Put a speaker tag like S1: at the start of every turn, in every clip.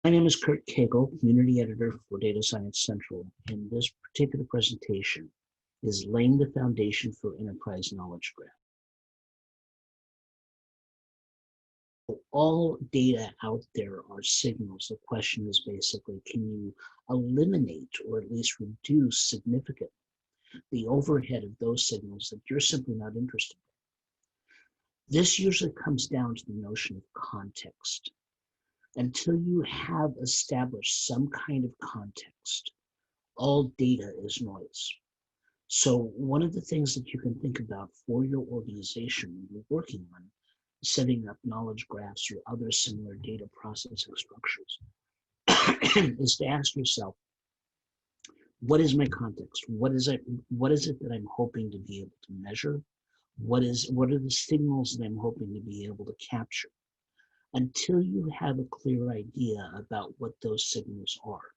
S1: My name is Kurt Cagle, Community Editor for Data Science Central, and this particular presentation is laying the foundation for enterprise knowledge graph. All data out there are signals. The question is basically, can you eliminate or at least reduce significantly the overhead of those signals that you're simply not interested in? This usually comes down to the notion of context. Until you have established some kind of context, all data is noise. So one of the things that you can think about for your organization when you're working on setting up knowledge graphs or other similar data processing structures is to ask yourself, what is my context? What is it that I'm hoping to be able to measure? What are the signals that I'm hoping to be able to capture? Until you have a clear idea about what those signals are,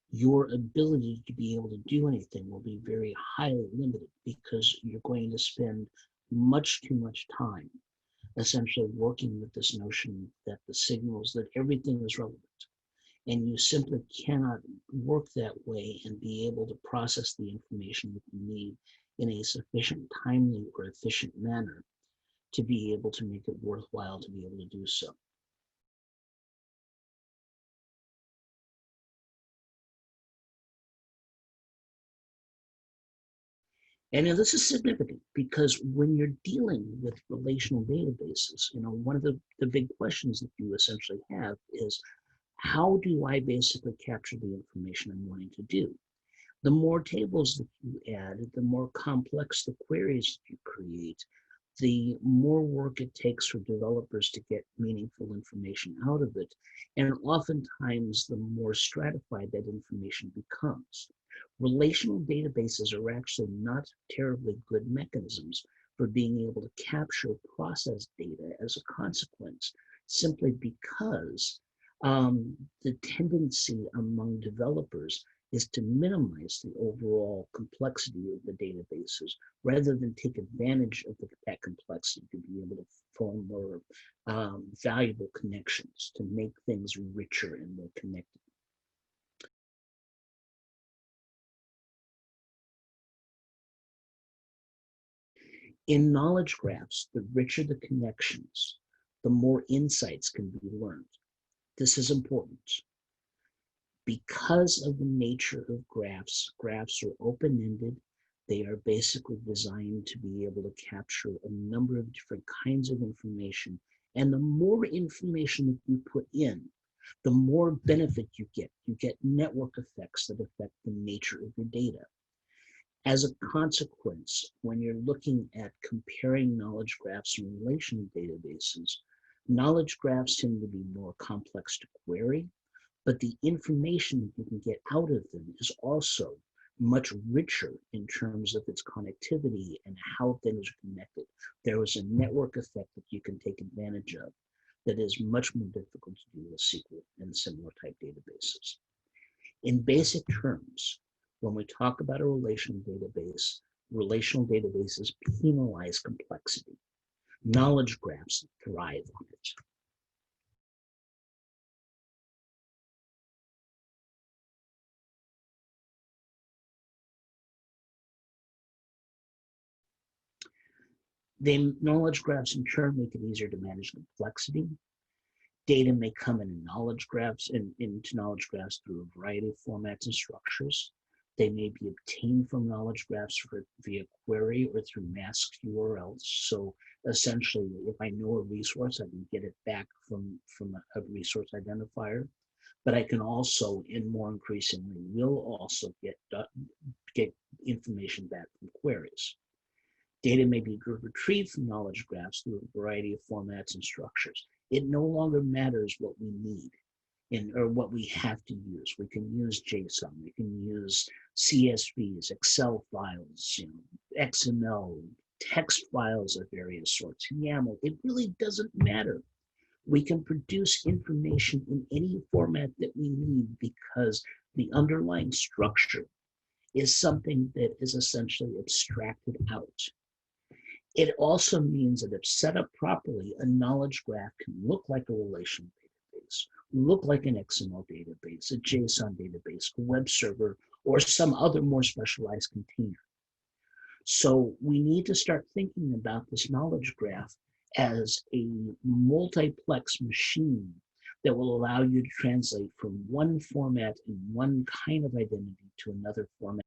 S1: your ability to be able to do anything will be very highly limited because you're going to spend much too much time essentially working with this notion that the signals, that everything is relevant. And you simply cannot work that way and be able to process the information that you need in a sufficient, timely, or efficient manner to be able to make it worthwhile to be able to do so. And this is significant because when you're dealing with relational databases, one of the big questions that you essentially have is, how do I basically capture the information I'm wanting to do? The more tables that you add, the more complex the queries that you create, the more work it takes for developers to get meaningful information out of it. And oftentimes, the more stratified that information becomes. Relational databases are actually not terribly good mechanisms for being able to capture process data as a consequence, simply because the tendency among developers is to minimize the overall complexity of the databases rather than take advantage of that complexity to be able to form more valuable connections, to make things richer and more connected. In knowledge graphs, the richer the connections, the more insights can be learned. This is important. Because of the nature of graphs, graphs are open-ended. They are basically designed to be able to capture a number of different kinds of information. And the more information that you put in, the more benefit you get. You get network effects that affect the nature of your data. As a consequence, when you're looking at comparing knowledge graphs and relational databases, knowledge graphs tend to be more complex to query, but the information that you can get out of them is also much richer in terms of its connectivity and how things are connected. There is a network effect that you can take advantage of that is much more difficult to do with SQL and similar type databases. In basic terms, when we talk about a relational databases penalize complexity. Knowledge graphs thrive on it. The knowledge graphs in turn make it easier to manage complexity. Data may come in knowledge graphs into knowledge graphs through a variety of formats and structures. They may be obtained from knowledge graphs via query or through masked URLs. So essentially, if I know a resource, I can get it back from a resource identifier. But I can also, and more increasingly, will also get information back from queries. Data may be retrieved from knowledge graphs through a variety of formats and structures. It no longer matters what we need or what we have to use. We can use JSON, we can use CSVs, Excel files, XML, text files of various sorts, YAML. It really doesn't matter. We can produce information in any format that we need because the underlying structure is something that is essentially abstracted out. It also means that if set up properly, a knowledge graph can look like a relational database look like an XML database, a JSON database, a web server, or some other more specialized container. So we need to start thinking about this knowledge graph as a multiplex machine that will allow you to translate from one format and one kind of identity to another format